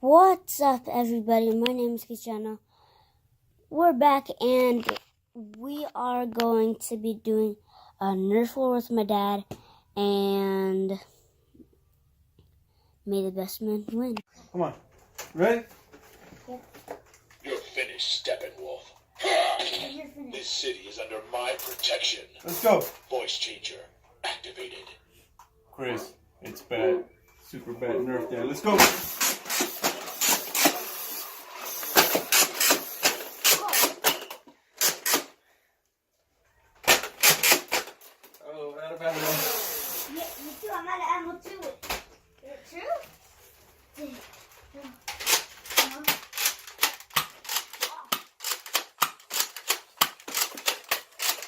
What's up, everybody? My name is Cris. We're back, and we are going to be doing a Nerf war with my dad, and may the best man win. Come on. Ready? Yeah. You're finished, Steppenwolf. This city is under my protection. Let's go. Voice changer activated. Cris, it's bad. Super bad Nerf Dad. Let's go. Oh, out of ammo. Yeah, me too. I'm out of ammo too. Is it true?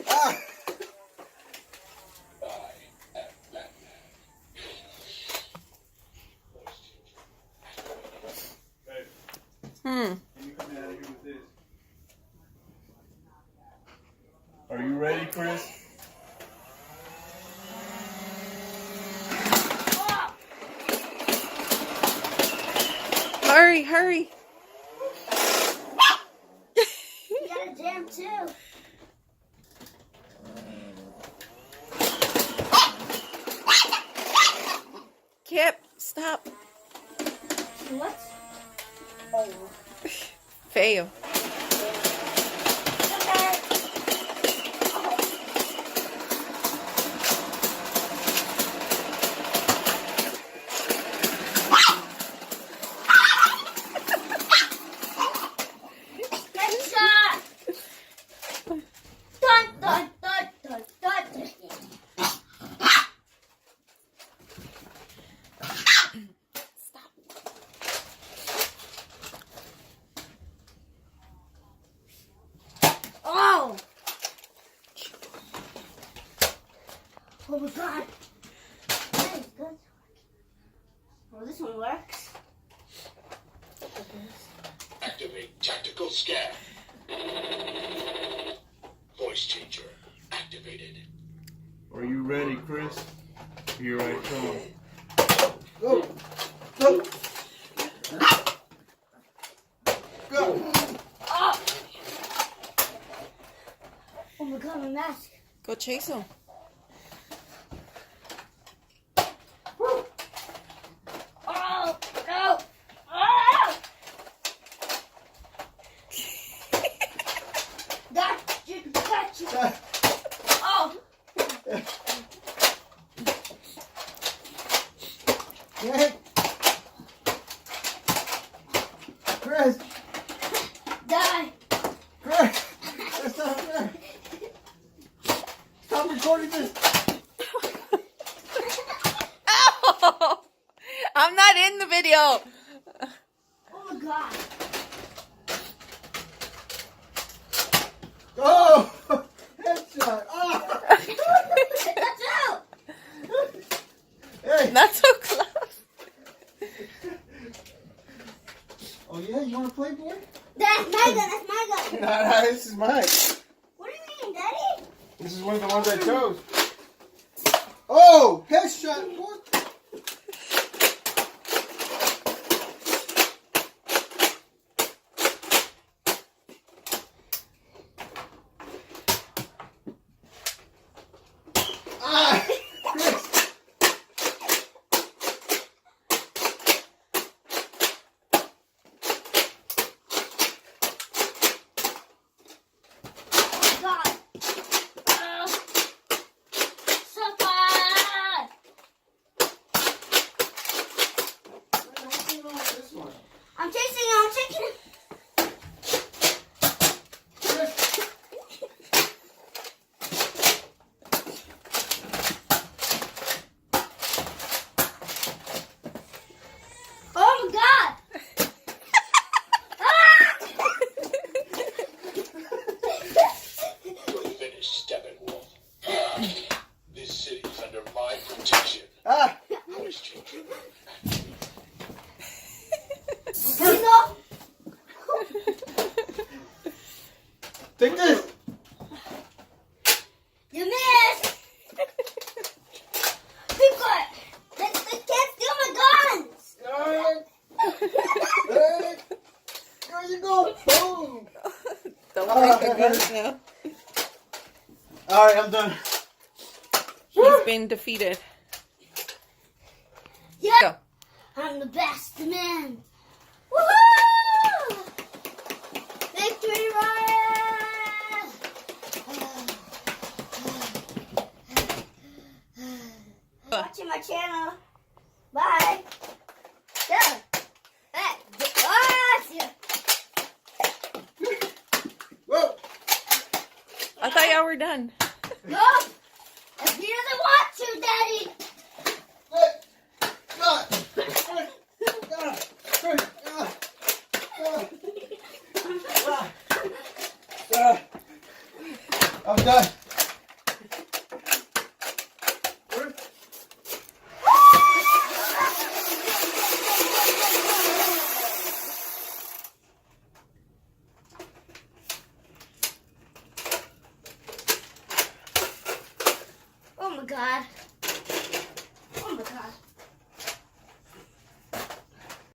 Ah! I am Batdad. Hey. Can you come out of here with this? Are you ready, Cris? Hurry, hurry. You got a jam too. Kip, stop. What? Oh. Fail. Oh my god. That is good. Well, this one works. Activate tactical scan. Voice changer activated. Are you ready, Cris? Here I come. Go! Go! Go! Oh my god, my mask. Go chase him. Oh, no. Oh! Gotcha. Oh. Hey! Cris! Die. Cris! That's not fair! Stop recording this! Ow! I'm not in the video. Oh my god. Oh! Headshot! Oh! That's out. Hey! Not so close. Oh yeah, you want to play, boy? That's my gun. That's my gun. Nah, this is mine. What do you mean, Daddy? This is one of the ones I chose. Oh! Headshot! What? Ah! Cris! God. So far. This one. I'm chasing him. I'm chasing him. Cris! Oh my god. Ah! You're finished, Steppenwolf. This city is under my protection. Ah! Voice changer. You know? Take this! You missed. Be quiet. They can't steal my guns. Alright. the guns now. Alright, I'm done. He's been defeated. Yeah. Go. I'm the best man. Woohoo! Victory Royale! Watching my channel. Bye. Yeah. Hey. Whoa! I thought y'all were done. No. If he doesn't want to, Daddy. I'm done. Oh my God.